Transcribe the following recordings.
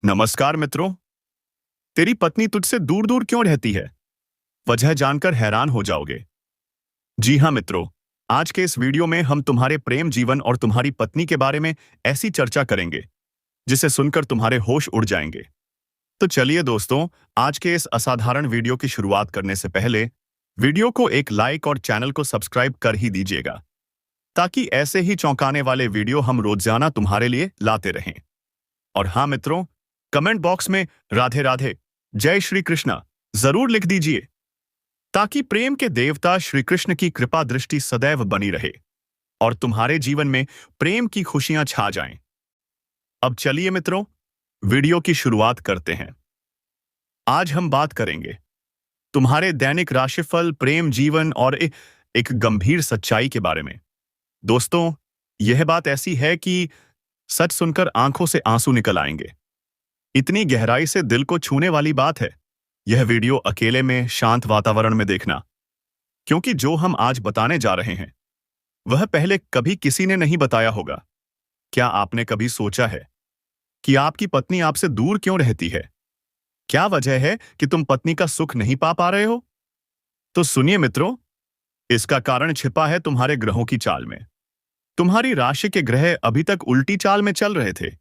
नमस्कार मित्रों। तेरी पत्नी तुझसे दूर दूर क्यों रहती है? वजह जानकर हैरान हो जाओगे। जी हाँ मित्रों, आज के इस वीडियो में हम तुम्हारे प्रेम जीवन और तुम्हारी पत्नी के बारे में ऐसी चर्चा करेंगे जिसे सुनकर तुम्हारे होश उड़ जाएंगे। तो चलिए दोस्तों, आज के इस असाधारण वीडियो की शुरुआत करने से पहले वीडियो को एक लाइक और चैनल को सब्सक्राइब कर ही दीजिएगा, ताकि ऐसे ही चौंकाने वाले वीडियो हम रोजाना तुम्हारे लिए लाते रहें। और हाँ मित्रों, कमेंट बॉक्स में राधे राधे, जय श्री कृष्णा जरूर लिख दीजिए, ताकि प्रेम के देवता श्री कृष्ण की कृपा दृष्टि सदैव बनी रहे और तुम्हारे जीवन में प्रेम की खुशियां छा जाएं। अब चलिए मित्रों, वीडियो की शुरुआत करते हैं। आज हम बात करेंगे तुम्हारे दैनिक राशिफल, प्रेम जीवन और एक गंभीर सच्चाई के बारे में। दोस्तों, यह बात ऐसी है कि सच सुनकर आंखों से आंसू निकल आएंगे। इतनी गहराई से दिल को छूने वाली बात है। यह वीडियो अकेले में शांत वातावरण में देखना, क्योंकि जो हम आज बताने जा रहे हैं वह पहले कभी किसी ने नहीं बताया होगा। क्या आपने कभी सोचा है कि आपकी पत्नी आपसे दूर क्यों रहती है? क्या वजह है कि तुम पत्नी का सुख नहीं पा रहे हो? तो सुनिए मित्रों, इसका कारण छिपा है तुम्हारे ग्रहों की चाल में। तुम्हारी राशि के ग्रह अभी तक उल्टी चाल में चल रहे थे।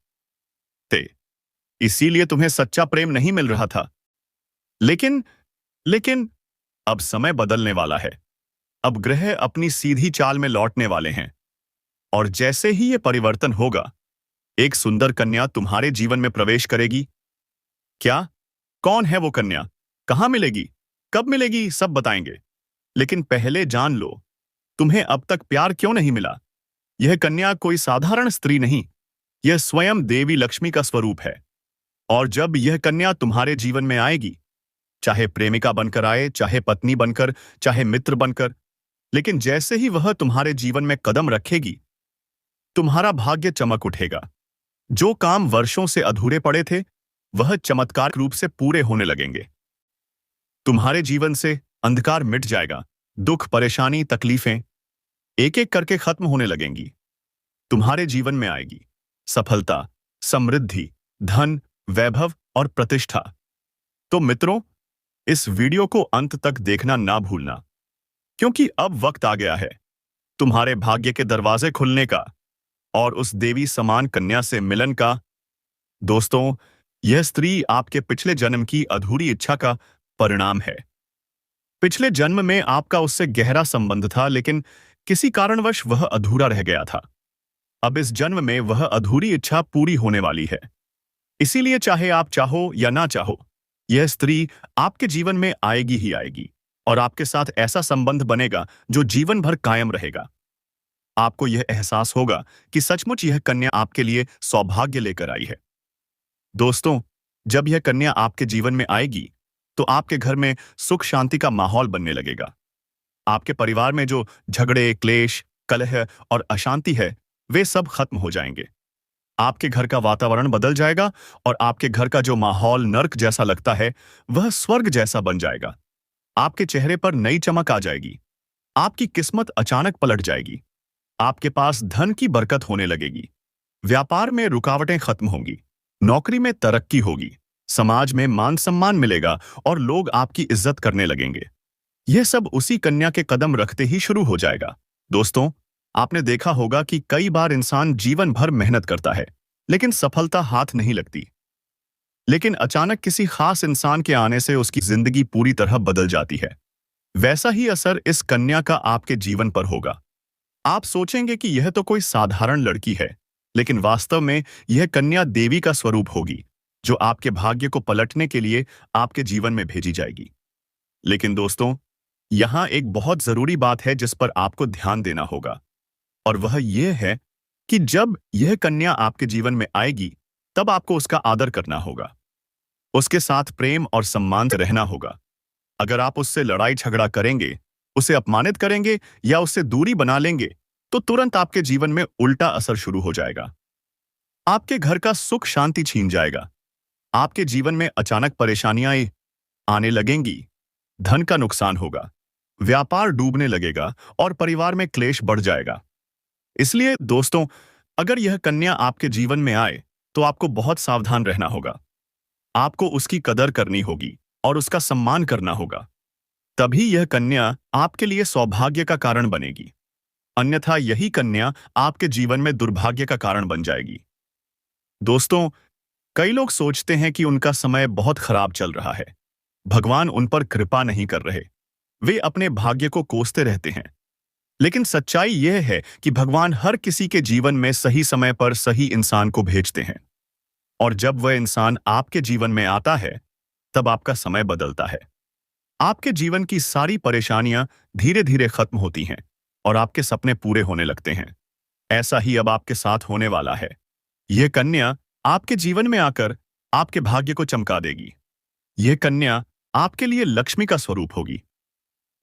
इसीलिए तुम्हें सच्चा प्रेम नहीं मिल रहा था। लेकिन लेकिन अब समय बदलने वाला है। अब ग्रह अपनी सीधी चाल में लौटने वाले हैं, और जैसे ही ये परिवर्तन होगा, एक सुंदर कन्या तुम्हारे जीवन में प्रवेश करेगी। क्या? कौन है वो कन्या? कहां मिलेगी? कब मिलेगी? सब बताएंगे। लेकिन पहले जान लो, तुम्हें अब तक प्यार क्यों नहीं मिला। यह कन्या कोई साधारण स्त्री नहीं, यह स्वयं देवी लक्ष्मी का स्वरूप है। और जब यह कन्या तुम्हारे जीवन में आएगी, चाहे प्रेमिका बनकर आए, चाहे पत्नी बनकर, चाहे मित्र बनकर, लेकिन जैसे ही वह तुम्हारे जीवन में कदम रखेगी, तुम्हारा भाग्य चमक उठेगा। जो काम वर्षों से अधूरे पड़े थे, वह चमत्कार रूप से पूरे होने लगेंगे। तुम्हारे जीवन से अंधकार मिट जाएगा। दुख, परेशानी, तकलीफें एक एक करके खत्म होने लगेंगी। तुम्हारे जीवन में आएगी सफलता, समृद्धि, धन, वैभव और प्रतिष्ठा। तो मित्रों, इस वीडियो को अंत तक देखना ना भूलना, क्योंकि अब वक्त आ गया है तुम्हारे भाग्य के दरवाजे खुलने का और उस देवी समान कन्या से मिलन का। दोस्तों, यह स्त्री आपके पिछले जन्म की अधूरी इच्छा का परिणाम है। पिछले जन्म में आपका उससे गहरा संबंध था, लेकिन किसी कारणवश वह अधूरा रह गया था। अब इस जन्म में वह अधूरी इच्छा पूरी होने वाली है। इसीलिए चाहे आप चाहो या ना चाहो, यह स्त्री आपके जीवन में आएगी ही आएगी, और आपके साथ ऐसा संबंध बनेगा जो जीवन भर कायम रहेगा। आपको यह एहसास होगा कि सचमुच यह कन्या आपके लिए सौभाग्य लेकर आई है। दोस्तों, जब यह कन्या आपके जीवन में आएगी, तो आपके घर में सुख शांति का माहौल बनने लगेगा। आपके परिवार में जो झगड़े, क्लेश, कलह और अशांति है, वे सब खत्म हो जाएंगे। आपके घर का वातावरण बदल जाएगा और आपके घर का जो माहौल नर्क जैसा लगता है, वह स्वर्ग जैसा बन जाएगा। आपके चेहरे पर नई चमक आ जाएगी। आपकी किस्मत अचानक पलट जाएगी। आपके पास धन की बरकत होने लगेगी। व्यापार में रुकावटें खत्म होंगी। नौकरी में तरक्की होगी। समाज में मान सम्मान मिलेगा और लोग आपकी इज्जत करने लगेंगे। यह सब उसी कन्या के कदम रखते ही शुरू हो जाएगा। दोस्तों, आपने देखा होगा कि कई बार इंसान जीवन भर मेहनत करता है, लेकिन सफलता हाथ नहीं लगती। लेकिन अचानक किसी खास इंसान के आने से उसकी जिंदगी पूरी तरह बदल जाती है। वैसा ही असर इस कन्या का आपके जीवन पर होगा। आप सोचेंगे कि यह तो कोई साधारण लड़की है, लेकिन वास्तव में यह कन्या देवी का स्वरूप होगी, जो आपके भाग्य को पलटने के लिए आपके जीवन में भेजी जाएगी। लेकिन दोस्तों, यहां एक बहुत जरूरी बात है जिस पर आपको ध्यान देना होगा, और वह यह है कि जब यह कन्या आपके जीवन में आएगी, तब आपको उसका आदर करना होगा। उसके साथ प्रेम और सम्मान से रहना होगा। अगर आप उससे लड़ाई झगड़ा करेंगे, उसे अपमानित करेंगे या उससे दूरी बना लेंगे, तो तुरंत आपके जीवन में उल्टा असर शुरू हो जाएगा। आपके घर का सुख शांति छीन जाएगा। आपके जीवन में अचानक परेशानियां आने लगेंगी। धन का नुकसान होगा। व्यापार डूबने लगेगा और परिवार में क्लेश बढ़ जाएगा। इसलिए दोस्तों, अगर यह कन्या आपके जीवन में आए, तो आपको बहुत सावधान रहना होगा। आपको उसकी कदर करनी होगी और उसका सम्मान करना होगा। तभी यह कन्या आपके लिए सौभाग्य का कारण बनेगी। अन्यथा यही कन्या आपके जीवन में दुर्भाग्य का कारण बन जाएगी। दोस्तों, कई लोग सोचते हैं कि उनका समय बहुत खराब चल रहा है, भगवान उन पर कृपा नहीं कर रहे। वे अपने भाग्य को कोसते रहते हैं। लेकिन सच्चाई यह है कि भगवान हर किसी के जीवन में सही समय पर सही इंसान को भेजते हैं। और जब वह इंसान आपके जीवन में आता है, तब आपका समय बदलता है। आपके जीवन की सारी परेशानियां धीरे धीरे खत्म होती हैं और आपके सपने पूरे होने लगते हैं। ऐसा ही अब आपके साथ होने वाला है। यह कन्या आपके जीवन में आकर आपके भाग्य को चमका देगी। यह कन्या आपके लिए लक्ष्मी का स्वरूप होगी।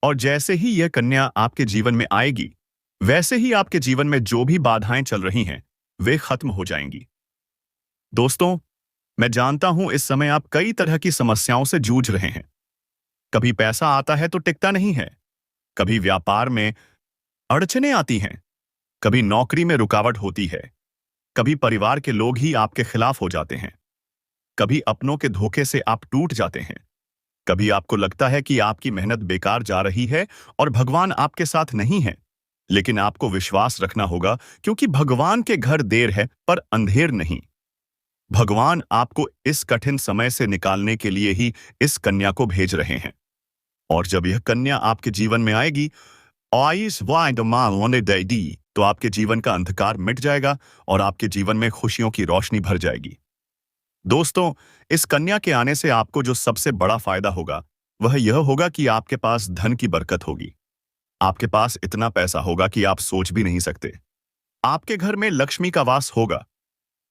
और जैसे ही यह कन्या आपके जीवन में आएगी, वैसे ही आपके जीवन में जो भी बाधाएं चल रही हैं, वे खत्म हो जाएंगी। दोस्तों, मैं जानता हूं इस समय आप कई तरह की समस्याओं से जूझ रहे हैं। कभी पैसा आता है तो टिकता नहीं है, कभी व्यापार में अड़चनें आती हैं, कभी नौकरी में रुकावट होती है, कभी परिवार के लोग ही आपके खिलाफ हो जाते हैं, कभी अपनों के धोखे से आप टूट जाते हैं, कभी आपको लगता है कि आपकी मेहनत बेकार जा रही है और भगवान आपके साथ नहीं है। लेकिन आपको विश्वास रखना होगा, क्योंकि भगवान के घर देर है पर अंधेर नहीं। भगवान आपको इस कठिन समय से निकालने के लिए ही इस कन्या को भेज रहे हैं। और जब यह कन्या आपके जीवन में आएगी, तो आपके जीवन का अंधकार मिट जाएगा और आपके जीवन में खुशियों की रोशनी भर जाएगी। दोस्तों, इस कन्या के आने से आपको जो सबसे बड़ा फायदा होगा, वह यह होगा कि आपके पास धन की बरकत होगी। आपके पास इतना पैसा होगा कि आप सोच भी नहीं सकते। आपके घर में लक्ष्मी का वास होगा।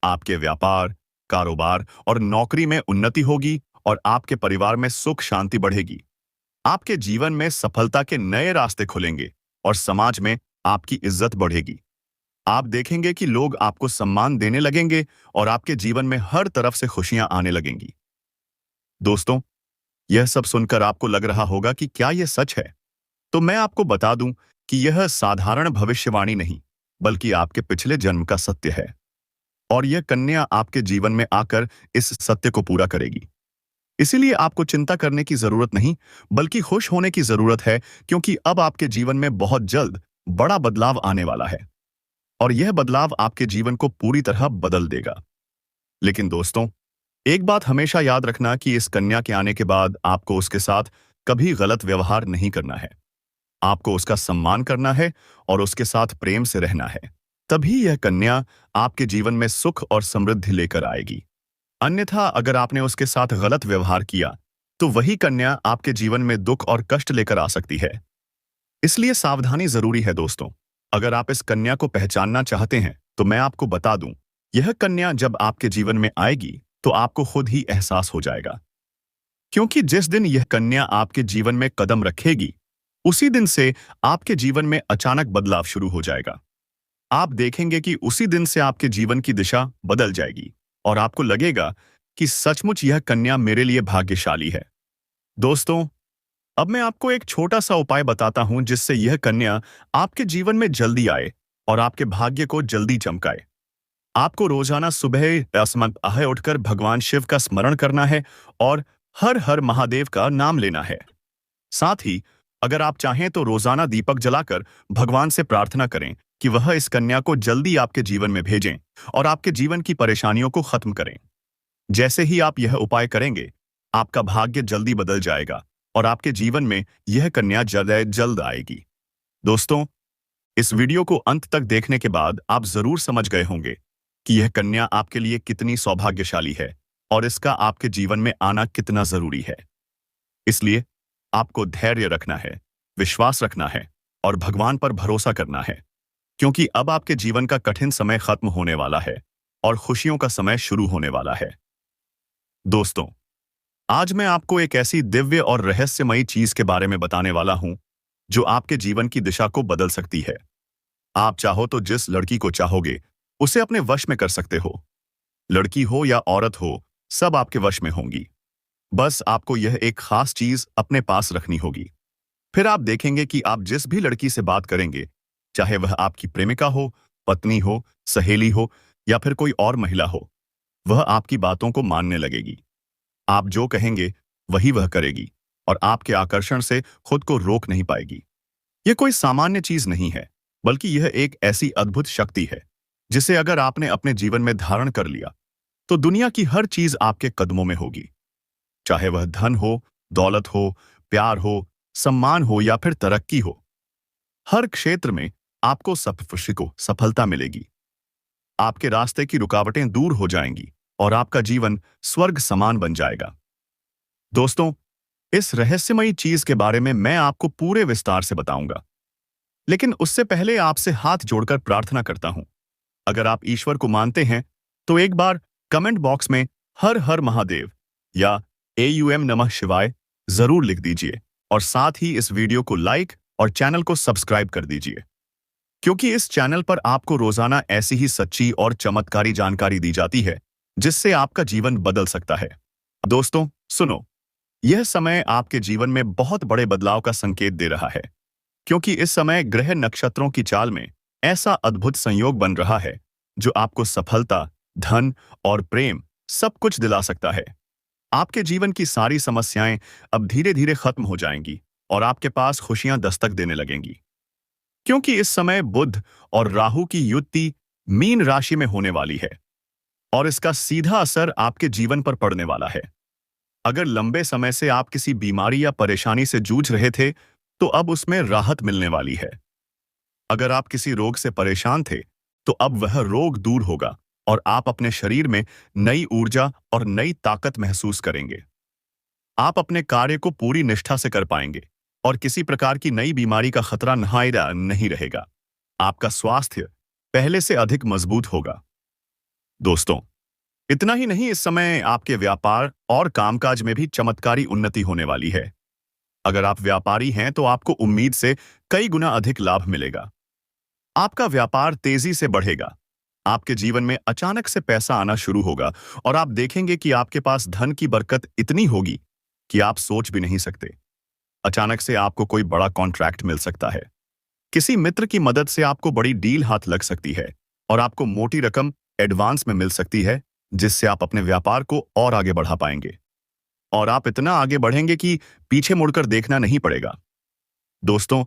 आपके व्यापार, कारोबार और नौकरी में उन्नति होगी और आपके परिवार में सुख शांति बढ़ेगी। आपके जीवन में सफलता के नए रास्ते खुलेंगे और समाज में आपकी इज्जत बढ़ेगी। आप देखेंगे कि लोग आपको सम्मान देने लगेंगे और आपके जीवन में हर तरफ से खुशियां आने लगेंगी। दोस्तों, यह सब सुनकर आपको लग रहा होगा कि क्या यह सच है? तो मैं आपको बता दूं कि यह साधारण भविष्यवाणी नहीं, बल्कि आपके पिछले जन्म का सत्य है। और यह कन्या आपके जीवन में आकर इस सत्य को पूरा करेगी। इसीलिए आपको चिंता करने की जरूरत नहीं, बल्कि खुश होने की जरूरत है, क्योंकि अब आपके जीवन में बहुत जल्द बड़ा बदलाव आने वाला है। और यह बदलाव आपके जीवन को पूरी तरह बदल देगा। लेकिन दोस्तों, एक बात हमेशा याद रखना कि इस कन्या के आने के बाद आपको उसके साथ कभी गलत व्यवहार नहीं करना है। आपको उसका सम्मान करना है और उसके साथ प्रेम से रहना है। तभी यह कन्या आपके जीवन में सुख और समृद्धि लेकर आएगी। अन्यथा अगर आपने उसके साथ गलत व्यवहार किया, तो वही कन्या आपके जीवन में दुख और कष्ट लेकर आ सकती है। इसलिए सावधानी जरूरी है दोस्तों। अगर आप इस कन्या को पहचानना चाहते हैं, तो मैं आपको बता दूं, यह कन्या जब आपके जीवन में आएगी, तो आपको खुद ही एहसास हो जाएगा। क्योंकि जिस दिन यह कन्या आपके जीवन में कदम रखेगी, उसी दिन से आपके जीवन में अचानक बदलाव शुरू हो जाएगा। आप देखेंगे कि उसी दिन से आपके जीवन की दिशा बदल जाएगी और आपको लगेगा कि सचमुच यह कन्या मेरे लिए भाग्यशाली है। दोस्तों, अब मैं आपको एक छोटा सा उपाय बताता हूं, जिससे यह कन्या आपके जीवन में जल्दी आए और आपके भाग्य को जल्दी चमकाए। आपको रोजाना सुबह असमय उठकर भगवान शिव का स्मरण करना है और हर हर महादेव का नाम लेना है। साथ ही अगर आप चाहें तो रोजाना दीपक जलाकर भगवान से प्रार्थना करें कि वह इस कन्या को जल्दी आपके जीवन में भेजें और आपके जीवन की परेशानियों को खत्म करें। जैसे ही आप यह उपाय करेंगे, आपका भाग्य जल्दी बदल जाएगा और आपके जीवन में यह कन्या जल्द आएगी। दोस्तों, इस वीडियो को अंत तक देखने के बाद आप जरूर समझ गए होंगे कि यह कन्या आपके लिए कितनी सौभाग्यशाली है और इसका आपके जीवन में आना कितना जरूरी है। इसलिए आपको धैर्य रखना है, विश्वास रखना है और भगवान पर भरोसा करना है, क्योंकि अब आपके जीवन का कठिन समय खत्म होने वाला है और खुशियों का समय शुरू होने वाला है। दोस्तों, आज मैं आपको एक ऐसी दिव्य और रहस्यमयी चीज के बारे में बताने वाला हूं, जो आपके जीवन की दिशा को बदल सकती है। आप चाहो तो जिस लड़की को चाहोगे, उसे अपने वश में कर सकते हो। लड़की हो या औरत हो, सब आपके वश में होंगी। बस आपको यह एक खास चीज अपने पास रखनी होगी। फिर आप देखेंगे कि आप जिस भी लड़की से बात करेंगे, चाहे वह आपकी प्रेमिका हो, पत्नी हो, सहेली हो या फिर कोई और महिला हो, वह आपकी बातों को मानने लगेगी। आप जो कहेंगे वही वह करेगी और आपके आकर्षण से खुद को रोक नहीं पाएगी। यह कोई सामान्य चीज नहीं है, बल्कि यह एक ऐसी अद्भुत शक्ति है जिसे अगर आपने अपने जीवन में धारण कर लिया तो दुनिया की हर चीज आपके कदमों में होगी। चाहे वह धन हो, दौलत हो, प्यार हो, सम्मान हो या फिर तरक्की हो, हर क्षेत्र में आपको सफलता मिलेगी। आपके रास्ते की रुकावटें दूर हो जाएंगी और आपका जीवन स्वर्ग समान बन जाएगा। दोस्तों, इस रहस्यमयी चीज के बारे में मैं आपको पूरे विस्तार से बताऊंगा, लेकिन उससे पहले आपसे हाथ जोड़कर प्रार्थना करता हूं। अगर आप ईश्वर को मानते हैं तो एक बार कमेंट बॉक्स में हर हर महादेव या AUM नमः शिवाय जरूर लिख दीजिए और साथ ही इस वीडियो को लाइक और चैनल को सब्सक्राइब कर दीजिए, क्योंकि इस चैनल पर आपको रोजाना ऐसी ही सच्ची और चमत्कारी जानकारी दी जाती है जिससे आपका जीवन बदल सकता है। दोस्तों सुनो, यह समय आपके जीवन में बहुत बड़े बदलाव का संकेत दे रहा है, क्योंकि इस समय ग्रह नक्षत्रों की चाल में ऐसा अद्भुत संयोग बन रहा है जो आपको सफलता, धन और प्रेम सब कुछ दिला सकता है। आपके जीवन की सारी समस्याएं अब धीरे धीरे खत्म हो जाएंगी और आपके पास खुशियां दस्तक देने लगेंगी, क्योंकि इस समय बुध और राहु की युति मीन राशि में होने वाली है और इसका सीधा असर आपके जीवन पर पड़ने वाला है। अगर लंबे समय से आप किसी बीमारी या परेशानी से जूझ रहे थे तो अब उसमें राहत मिलने वाली है। अगर आप किसी रोग से परेशान थे तो अब वह रोग दूर होगा और आप अपने शरीर में नई ऊर्जा और नई ताकत महसूस करेंगे। आप अपने कार्य को पूरी निष्ठा से कर पाएंगे और किसी प्रकार की नई बीमारी का खतरा नहीं रहेगा। आपका स्वास्थ्य पहले से अधिक मजबूत होगा। दोस्तों, इतना ही नहीं, इस समय आपके व्यापार और कामकाज में भी चमत्कारी उन्नति होने वाली है। अगर आप व्यापारी हैं तो आपको उम्मीद से कई गुना अधिक लाभ मिलेगा। आपका व्यापार तेजी से बढ़ेगा। आपके जीवन में अचानक से पैसा आना शुरू होगा और आप देखेंगे कि आपके पास धन की बरकत इतनी होगी कि आप सोच भी नहीं सकते। अचानक से आपको कोई बड़ा कॉन्ट्रैक्ट मिल सकता है। किसी मित्र की मदद से आपको बड़ी डील हाथ लग सकती है और आपको मोटी रकम एडवांस में मिल सकती है, जिससे आप अपने व्यापार को और आगे बढ़ा पाएंगे और आप इतना आगे बढ़ेंगे कि पीछे मुड़कर देखना नहीं पड़ेगा। दोस्तों,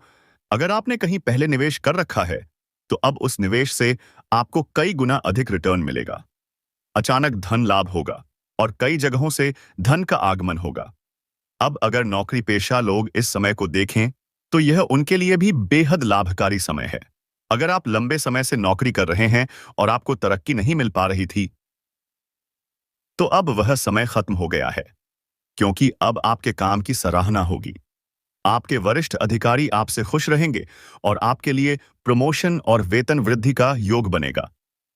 अगर आपने कहीं पहले निवेश कर रखा है तो अब उस निवेश से आपको कई गुना अधिक रिटर्न मिलेगा। अचानक धन लाभ होगा और कई जगहों से धन का आगमन होगा। अब अगर नौकरी पेशा लोग इस समय को देखें तो यह उनके लिए भी बेहद लाभकारी समय है। अगर आप लंबे समय से नौकरी कर रहे हैं और आपको तरक्की नहीं मिल पा रही थी तो अब वह समय खत्म हो गया है, क्योंकि अब आपके काम की सराहना होगी। आपके वरिष्ठ अधिकारी आपसे खुश रहेंगे और आपके लिए प्रमोशन और वेतन वृद्धि का योग बनेगा।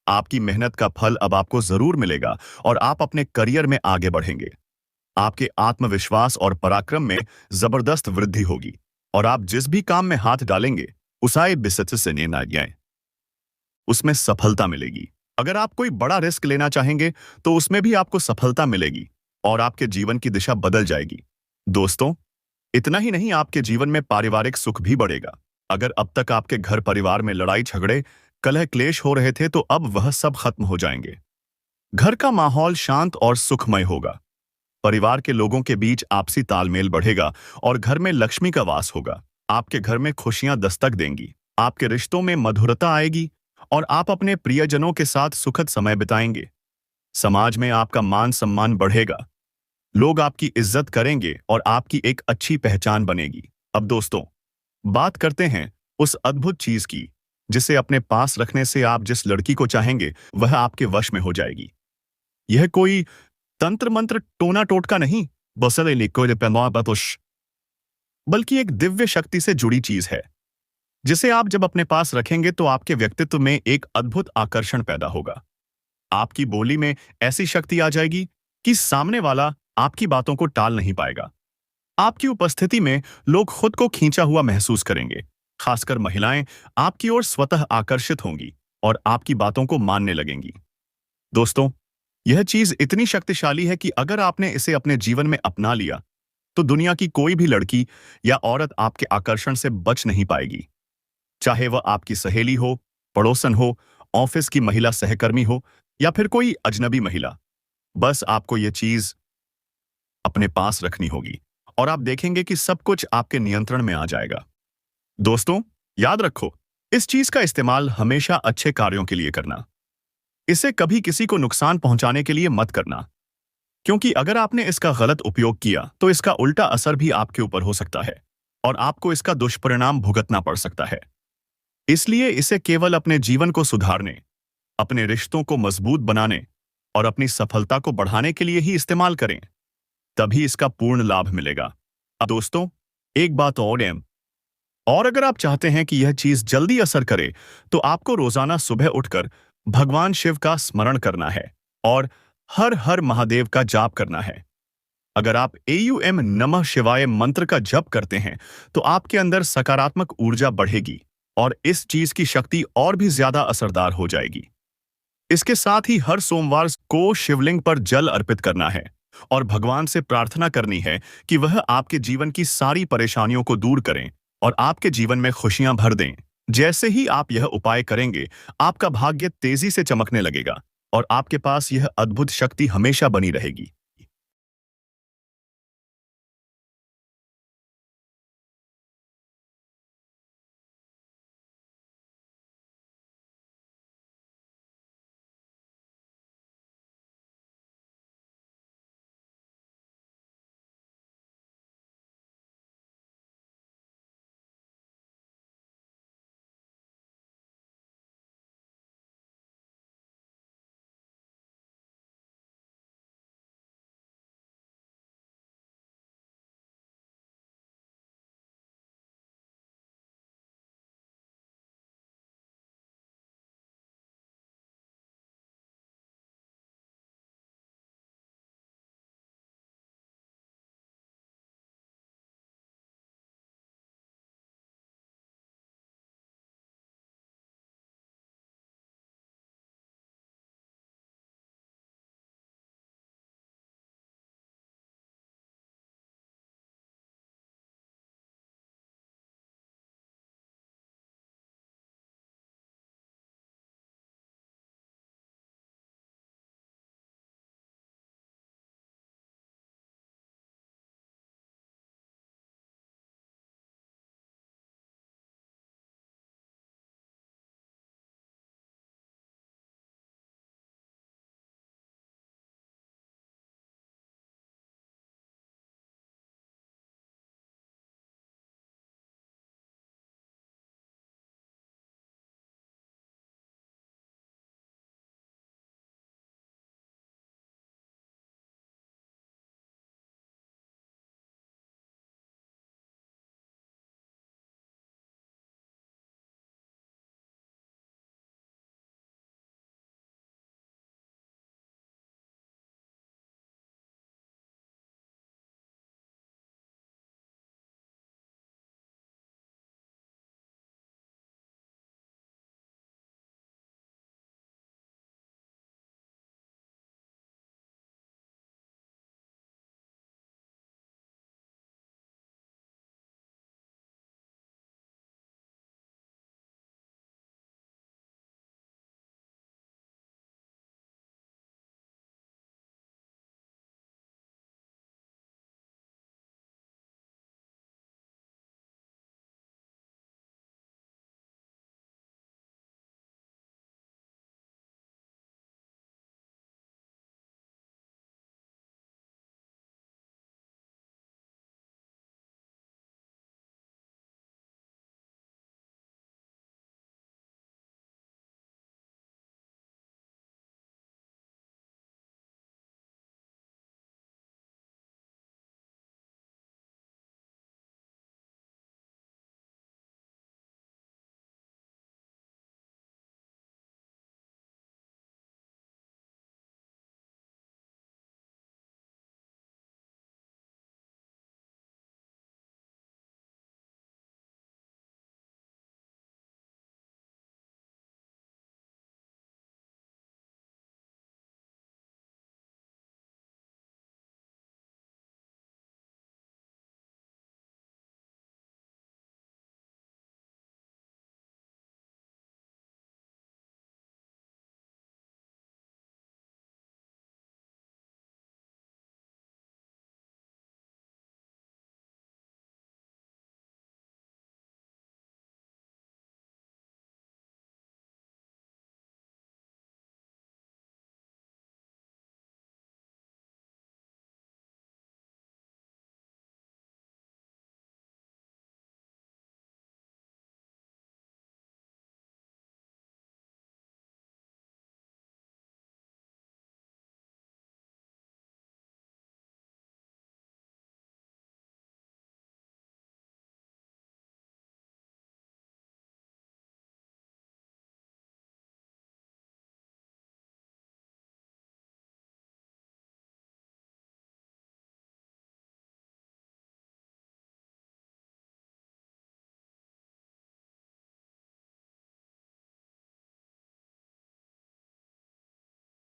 आपकी मेहनत का फल अब आपको जरूर मिलेगा और आप अपने करियर में आगे बढ़ेंगे। आपके आत्मविश्वास और पराक्रम में जबरदस्त वृद्धि होगी और आप जिस भी काम में हाथ डालेंगे उसमें सफलता मिलेगी। अगर आप कोई बड़ा रिस्क लेना चाहेंगे तो उसमें भी आपको सफलता मिलेगी और आपके जीवन की दिशा बदल जाएगी। दोस्तों, इतना ही नहीं, आपके जीवन में पारिवारिक सुख भी बढ़ेगा। अगर अब तक आपके घर परिवार में लड़ाई झगड़े, कलह क्लेश हो रहे थे तो अब वह सब खत्म हो जाएंगे। घर का माहौल शांत और सुखमय होगा। परिवार के लोगों के बीच आपसी तालमेल बढ़ेगा और घर में लक्ष्मी का वास होगा। आपके घर में खुशियां दस्तक देंगी। आपके रिश्तों में मधुरता आएगी और आप अपने प्रियजनों के साथ सुखद समय बिताएंगे। समाज में आपका मान सम्मान बढ़ेगा। लोग आपकी इज्जत करेंगे और आपकी एक अच्छी पहचान बनेगी। अब दोस्तों, बात करते हैं उस अद्भुत चीज की जिसे अपने पास रखने से आप जिस लड़की को चाहेंगे वह आपके वश में हो जाएगी। यह कोई तंत्र मंत्र टोना टोटका नहीं, बल्कि एक दिव्य शक्ति से जुड़ी चीज है जिसे आप जब अपने पास रखेंगे तो आपके व्यक्तित्व में एक अद्भुत आकर्षण पैदा होगा। आपकी बोली में ऐसी शक्ति आ जाएगी कि सामने वाला आपकी बातों को टाल नहीं पाएगा। आपकी उपस्थिति में लोग खुद को खींचा हुआ महसूस करेंगे। खासकर महिलाएं आपकी ओर स्वतः आकर्षित होंगी और आपकी बातों को मानने लगेंगी। दोस्तों, यह चीज इतनी शक्तिशाली है कि अगर आपने इसे अपने जीवन में अपना लिया तो दुनिया की कोई भी लड़की या औरत आपके आकर्षण से बच नहीं पाएगी। चाहे वह आपकी सहेली हो, पड़ोसन हो, ऑफिस की महिला सहकर्मी हो या फिर कोई अजनबी महिला। बस आपको यह चीज अपने पास रखनी होगी और आप देखेंगे कि सब कुछ आपके नियंत्रण में आ जाएगा। दोस्तों, याद रखो, इस चीज का इस्तेमाल हमेशा अच्छे कार्यों के लिए करना। इसे कभी किसी को नुकसान पहुंचाने के लिए मत करना, क्योंकि अगर आपने इसका गलत उपयोग किया तो इसका उल्टा असर भी आपके ऊपर हो सकता है और आपको इसका दुष्परिणाम भुगतना पड़ सकता है। इसलिए इसे केवल अपने जीवन को सुधारने, अपने रिश्तों को मजबूत बनाने और अपनी सफलता को बढ़ाने के लिए ही इस्तेमाल करें, तभी इसका पूर्ण लाभ मिलेगा। अब दोस्तों, एक बात और अगर आप चाहते हैं कि यह चीज जल्दी असर करे, तो आपको रोजाना सुबह उठकर भगवान शिव का स्मरण करना है और हर हर महादेव का जाप करना है। अगर आप एयूएम नमः शिवाय मंत्र का जप करते हैं, तो आपके अंदर सकारात्मक ऊर्जा बढ़ेगी और इस चीज की शक्ति और भी ज्यादा असरदार हो जाएगी। इसके साथ ही हर सोमवार को शिवलिंग पर जल अर्पित करना है और भगवान से प्रार्थना करनी है कि वह आपके जीवन की सारी परेशानियों को दूर करें और आपके जीवन में खुशियां भर दें। जैसे ही आप यह उपाय करेंगे, आपका भाग्य तेजी से चमकने लगेगा और आपके पास यह अद्भुत शक्ति हमेशा बनी रहेगी।